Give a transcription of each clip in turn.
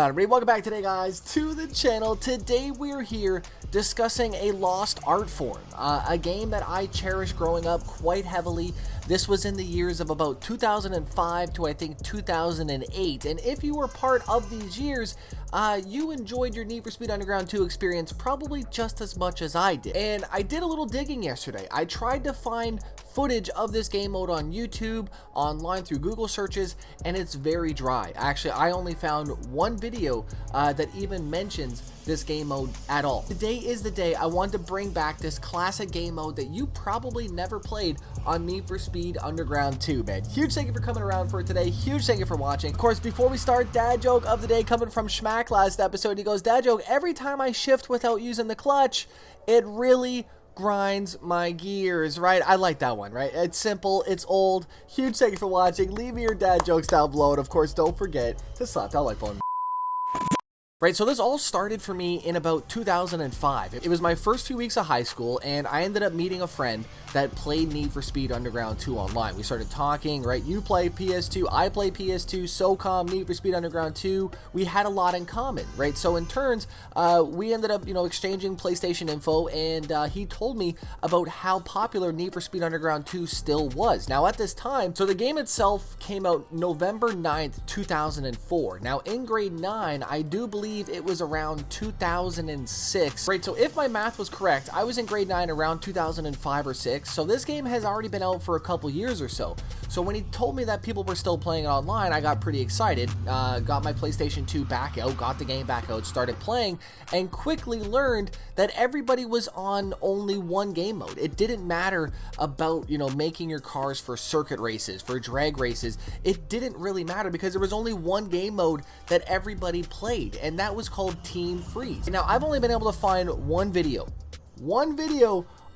on, everybody? Welcome back today, guys, to the channel. Today we're here discussing a lost art form, a game that I cherished growing up quite heavily. This was in the years of about 2005 to I think 2008, and if you were part of these years, you enjoyed your Need for Speed Underground 2 experience probably just as much as I did. And I did a little digging yesterday. I tried to find footage of this game mode on YouTube, online through Google searches, and it's very dry. Actually, I only found one video that even mentions this game mode at all. Today is the day I want to bring back this classic game mode that you probably never played on Need for Speed Underground 2, man. Huge thank you for coming around for it today. Huge thank you for watching. Of course, before we start, dad joke of the day coming from Schmack last episode. He goes, dad joke, every time I shift without using the clutch, it really grinds my gears, right? I like that one, right? It's simple, it's old. Huge thank you for watching. Leave me your dad jokes down below, and of course, don't forget to slap that like button. Right, so this all started for me in about 2005. It was my first few weeks of high school, and I ended up meeting a friend that played Need for Speed Underground 2 online. We started talking, right? You play PS2, I play PS2, SOCOM, Need for Speed Underground 2. We had a lot in common, right? So in turns, we ended up, exchanging PlayStation info, and he told me about how popular Need for Speed Underground 2 still was. Now at this time, so the game itself came out November 9th, 2004. Now in grade 9, I do believe it was around 2006, right? So if my math was correct, I was in grade 9 around 2005 or 6. So this game has already been out for a couple years or so. So when he told me that people were still playing it online, I got pretty excited, got my PlayStation 2 back out, got the game back out, started playing, and quickly learned that everybody was on only one game mode. It didn't matter about, making your cars for circuit races, for drag races. It didn't really matter because there was only one game mode that everybody played, and that was called Team Freeze. Now, I've only been able to find one video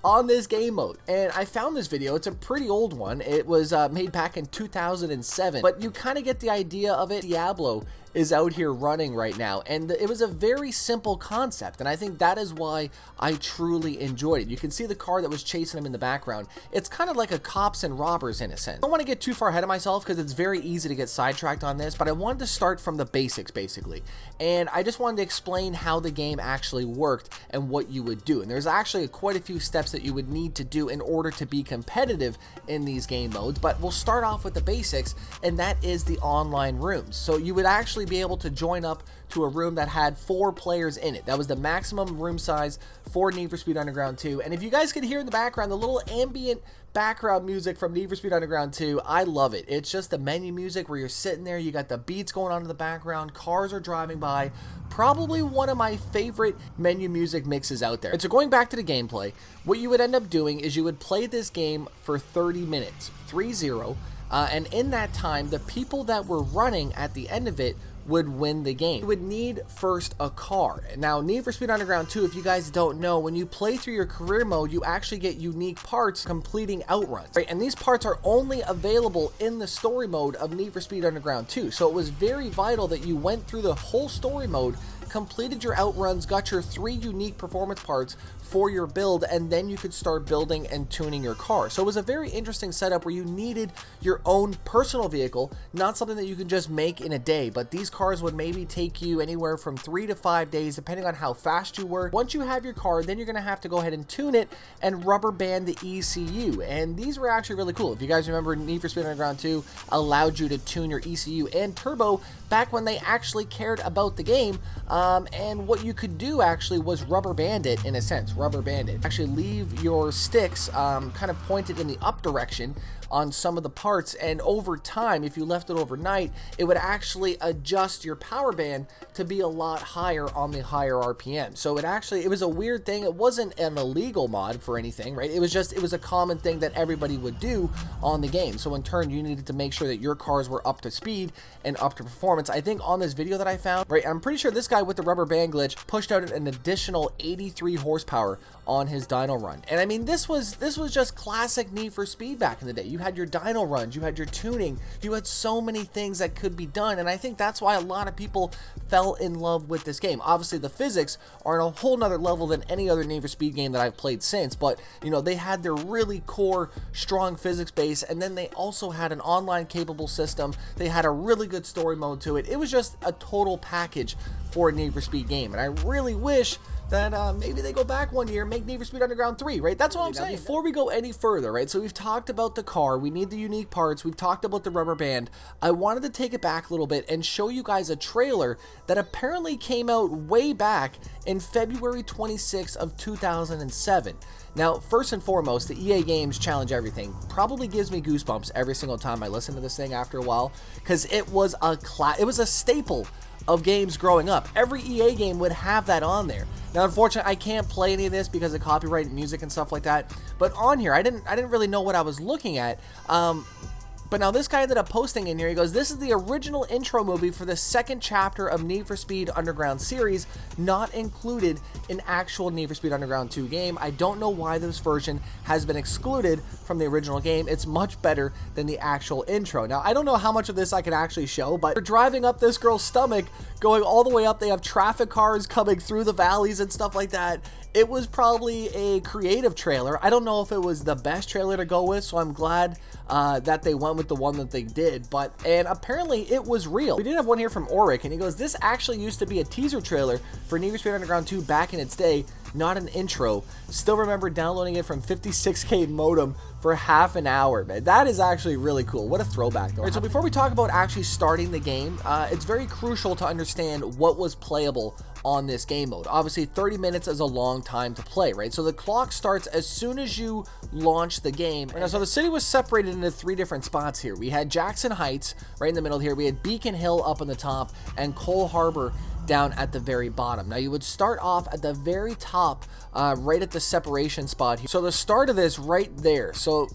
on this game mode, and I found this video. It's a pretty old one. It was made back in 2007, but you kind of get the idea of it. Diablo is out here running right now, and it was a very simple concept, and I think that is why I truly enjoyed it. You can see the car that was chasing him in the background. It's kind of like a cops and robbers in a sense. I don't want to get too far ahead of myself because it's very easy to get sidetracked on this, but I wanted to start from the basics basically, and I just wanted to explain how the game actually worked and what you would do. And there's actually quite a few steps that you would need to do in order to be competitive in these game modes, but we'll start off with the basics, and that is the online rooms. So you would actually be able to join up to a room that had 4 players in it. That was the maximum room size for Need for Speed Underground 2. And if you guys can hear in the background the little ambient background music from Need for Speed Underground 2, I love it. It's just the menu music where you're sitting there, you got the beats going on in the background, cars are driving by. Probably one of my favorite menu music mixes out there. And so going back to the gameplay, what you would end up doing is you would play this game for 30 minutes, 3-0, and in that time, the people that were running at the end of it would win the game. You would need first a car. Now, Need for Speed Underground 2, if you guys don't know, when you play through your career mode, you actually get unique parts completing outruns, right? And these parts are only available in the story mode of Need for Speed Underground 2. So it was very vital that you went through the whole story mode, completed your outruns, got your 3 unique performance parts for your build, and then you could start building and tuning your car. So it was a very interesting setup where you needed your own personal vehicle, not something that you can just make in a day, but these cars would maybe take you anywhere from 3 to 5 days depending on how fast you were. Once you have your car, then you're going to have to go ahead and tune it and rubber band the ECU, and these were actually really cool. If you guys remember, Need for Speed Underground 2 allowed you to tune your ECU and turbo back when they actually cared about the game, and what you could do actually was rubber band it in a sense. Rubber band it. Actually leave your sticks kind of pointed in the up direction on some of the parts, and over time, if you left it overnight, it would actually adjust your power band to be a lot higher on the higher RPM. So it was a weird thing. It wasn't an illegal mod for anything, right? It was a common thing that everybody would do on the game. So in turn, you needed to make sure that your cars were up to speed and up to performance. I think on this video that I found, right, I'm pretty sure this guy with the rubber band glitch pushed out an additional 83 horsepower on his dyno run. And I mean, this was just classic Need for Speed back in the day. You had your dyno runs, you had your tuning, you had so many things that could be done, and I think that's why a lot of people fell in love with this game. Obviously, the physics are on a whole nother level than any other Need for Speed game that I've played since, but they had their really core, strong physics base, and then they also had an online capable system. They had a really good story mode to to it. It was just a total package for a Need for Speed game, and I really wish that maybe they go back one year and make Need for Speed Underground 3, right? That's what I'm saying. Before we go any further, right, so we've talked about the car, we need the unique parts, we've talked about the rubber band. I wanted to take it back a little bit and show you guys a trailer that apparently came out way back in February 26th of 2007. Now, first and foremost, the EA Games Challenge Everything probably gives me goosebumps every single time I listen to this thing after a while, because it was a staple of games growing up. Every EA game would have that on there. Now, unfortunately, I can't play any of this because of copyright music and stuff like that. But on here, I didn't really know what I was looking at. But now this guy ended up posting in here, he goes, this is the original intro movie for the second chapter of Need for Speed Underground series, not included in actual Need for Speed Underground 2 game. I don't know why this version has been excluded from the original game. It's much better than the actual intro. Now, I don't know how much of this I can actually show, but they're driving up this girl's stomach, going all the way up. They have traffic cars coming through the valleys and stuff like that. It was probably a creative trailer. I don't know if it was the best trailer to go with, so I'm glad that they went with the one that they did, and apparently it was real. We did have one here from Oric, and he goes, this actually used to be a teaser trailer for Need for Speed Underground 2 back in its day, not an intro. Still remember downloading it from 56K modem for half an hour, man. That is actually really cool. What a throwback, though. All right, so before we talk about actually starting the game, it's very crucial to understand what was playable on this game mode. Obviously, 30 minutes is a long time to play, right? So the clock starts as soon as you launch the game. And so the city was separated into 3 different spots here. We had Jackson Heights right in the middle here. We had Beacon Hill up on the top and Cole Harbor down at the very bottom. Now you would start off at the very top, right at the separation spot here. So the start of this right there. So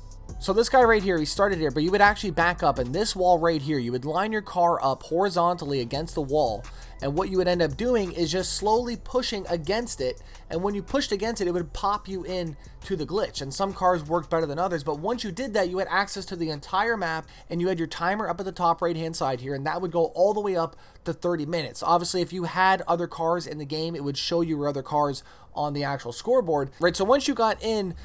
this guy right here, he started here, but you would actually back up, and this wall right here, you would line your car up horizontally against the wall, and what you would end up doing is just slowly pushing against it, and when you pushed against it, it would pop you in to the glitch, and some cars worked better than others, but once you did that, you had access to the entire map, and you had your timer up at the top right-hand side here, and that would go all the way up to 30 minutes. Obviously, if you had other cars in the game, it would show you your other cars on the actual scoreboard, right? So once you got in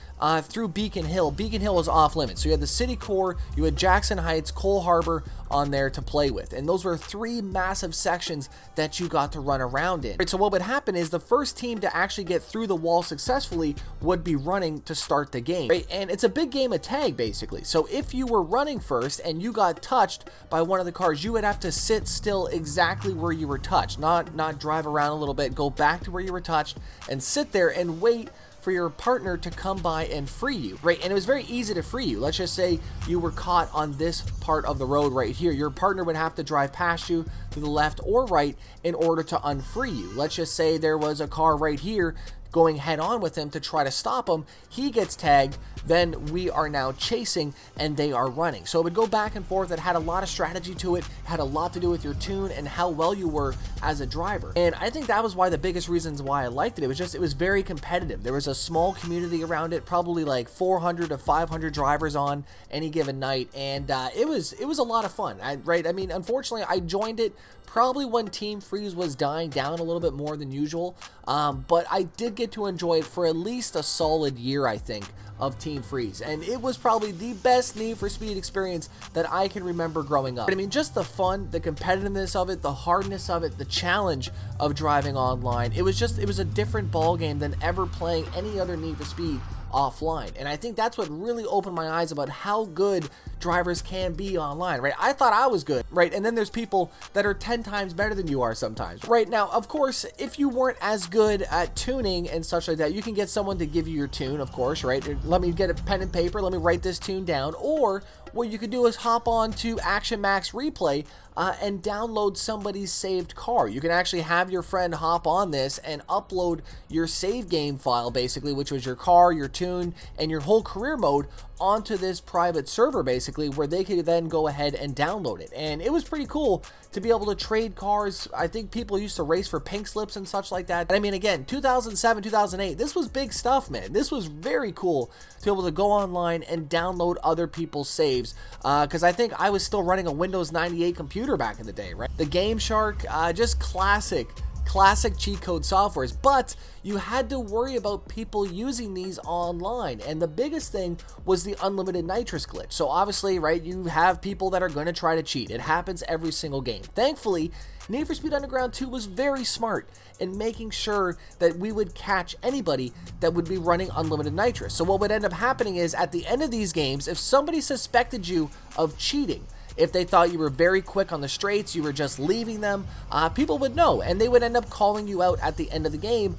through Beacon Hill was off limits. So you had the city core, you had Jackson Heights, Cole Harbor on there to play with, and those were 3 massive sections that you got to run around in. Right, so what would happen is the first team to actually get through the wall successfully would be running to start the game, right? And it's a big game of tag, basically. So if you were running first and you got touched by one of the cars, you would have to sit still exactly where you were touched, not drive around a little bit, go back to where you were touched and sit there and wait for your partner to come by and free you, right? And it was very easy to free you. Let's just say you were caught on this part of the road right here. Your partner would have to drive past you to the left or right in order to unfree you. Let's just say there was a car right here going head on with him to try to stop him. He gets tagged, then we are now chasing and they are running. So it would go back and forth. It had a lot of strategy to it, had a lot to do with your tune and how well you were as a driver. And I think that was why the biggest reasons why I liked it. It was very competitive. There was a small community around it, probably like 400 to 500 drivers on any given night, and it was a lot of fun, right? I mean, unfortunately, I joined it probably when Team Freeze was dying down a little bit more than usual, but I did get to enjoy it for at least a solid year, I think, of Team Freeze, and it was probably the best Need for Speed experience that I can remember growing up. I mean, just the fun, the competitiveness of it, the hardness of it, the challenge of driving online. It was a different ball game than ever playing any other Need for Speed offline, and I think that's what really opened my eyes about how good drivers can be online, right? I thought I was good, right? And then there's people that are 10 times better than you are sometimes, right? Now, of course, if you weren't as good at tuning and such like that, you can get someone to give you your tune, of course, right? Let me get a pen and paper, let me write this tune down, or what you could do is hop on to Action Max Replay and download somebody's saved car. You can actually have your friend hop on this and upload your save game file, basically, which was your car, your tune, and your whole career mode onto this private server, basically, where they could then go ahead and download it. And it was pretty cool to be able to trade cars. I think people used to race for pink slips and such like that. And I mean, again, 2007, 2008, this was big stuff, man. This was very cool to be able to go online and download other people's saves, because I think I was still running a Windows 98 computer back in the day, right? The Game Shark, just classic classic cheat code softwares, but you had to worry about people using these online. And the biggest thing was the unlimited nitrous glitch. So obviously, right, you have people that are going to try to cheat. It happens every single game. Thankfully, Need for Speed Underground 2 was very smart in making sure that we would catch anybody that would be running unlimited nitrous. So what would end up happening is at the end of these games, if somebody suspected you of cheating, if they thought you were very quick on the straights, you were just leaving them, people would know, and they would end up calling you out at the end of the game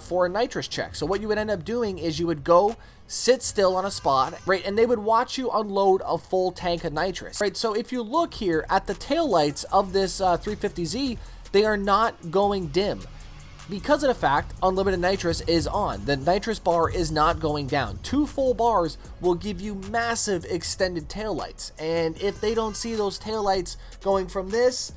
for a nitrous check. So what you would end up doing is you would go sit still on a spot, right, and they would watch you unload a full tank of nitrous, right? So if you look here at the taillights of this 350Z, they are not going dim. Because of the fact unlimited nitrous is on, the nitrous bar is not going down. 2 full bars will give you massive extended taillights. And if they don't see those taillights going from this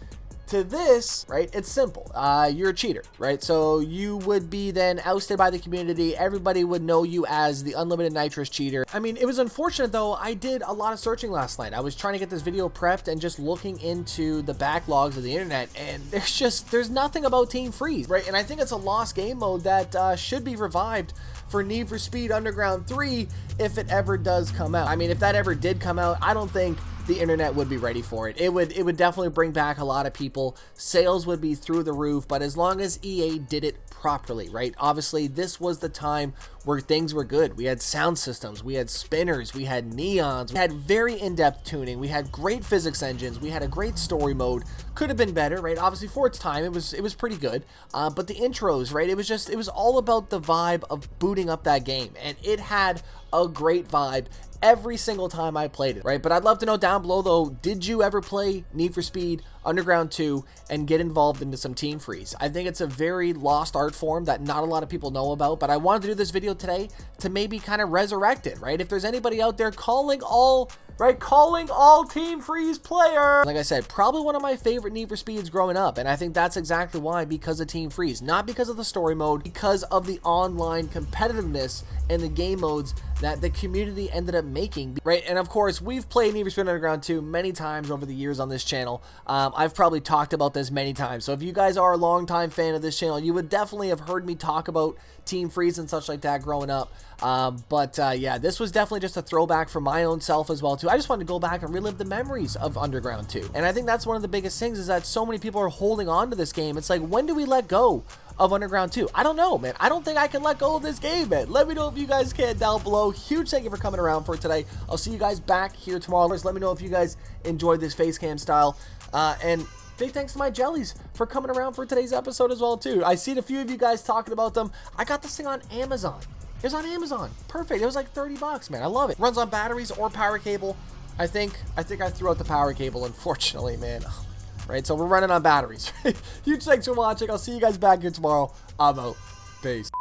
to this, right, it's simple. You're a cheater, right? So you would be then ousted by the community. Everybody would know you as the unlimited nitrous cheater. I mean, it was unfortunate though. I did a lot of searching last night. I was trying to get this video prepped and just looking into the backlogs of the internet, and there's nothing about Team Freeze, right? And I think it's a lost game mode that should be revived for Need for Speed Underground 3 if it ever does come out. I mean, if that ever did come out, I don't think the internet would be ready for it. It would definitely bring back a lot of people. Sales would be through the roof, but as long as EA did it properly, right? Obviously, this was the time where things were good. We had sound systems, we had spinners, we had neons, we had very in-depth tuning, we had great physics engines, we had a great story mode. Could have been better, right? Obviously, for its time, it was pretty good. But the intros, right? It was all about the vibe of booting up that game, and it had a great vibe every single time I played it, right? But I'd love to know down below though, did you ever play Need for Speed Underground 2 and get involved into some Team Freeze? I think it's a very lost art form that not a lot of people know about, but I wanted to do this video today to maybe kind of resurrect it, right? If there's anybody out there calling all Team Freeze player. Like I said, probably one of my favorite Need for Speeds growing up, and I think that's exactly why, because of Team Freeze. Not because of the story mode, because of the online competitiveness and the game modes that the community ended up making, right? And of course, we've played Need for Speed Underground 2 many times over the years on this channel. I've probably talked about this many times, so if you guys are a longtime fan of this channel, you would definitely have heard me talk about Team Freeze and such like that growing up. Yeah, this was definitely just a throwback for my own self as well too. I just wanted to go back and relive the memories of Underground 2. And I think that's one of the biggest things, is that so many people are holding on to this game. It's like, when do we let go of Underground 2? I don't know, man. I don't think I can let go of this game, man. Let me know if you guys can down below. Huge thank you for coming around for today. I'll see you guys back here tomorrow. Let me know if you guys enjoyed this face cam style. And big thanks to my jellies for coming around for today's episode as well too. I seen a few of you guys talking about them. I got this thing on Amazon. It was on Amazon. Perfect. It was like 30 bucks, man. I love it. Runs on batteries or power cable. I think I threw out the power cable, unfortunately, man. Right, so we're running on batteries. Huge thanks for watching. I'll see you guys back here tomorrow. I'm out. Peace.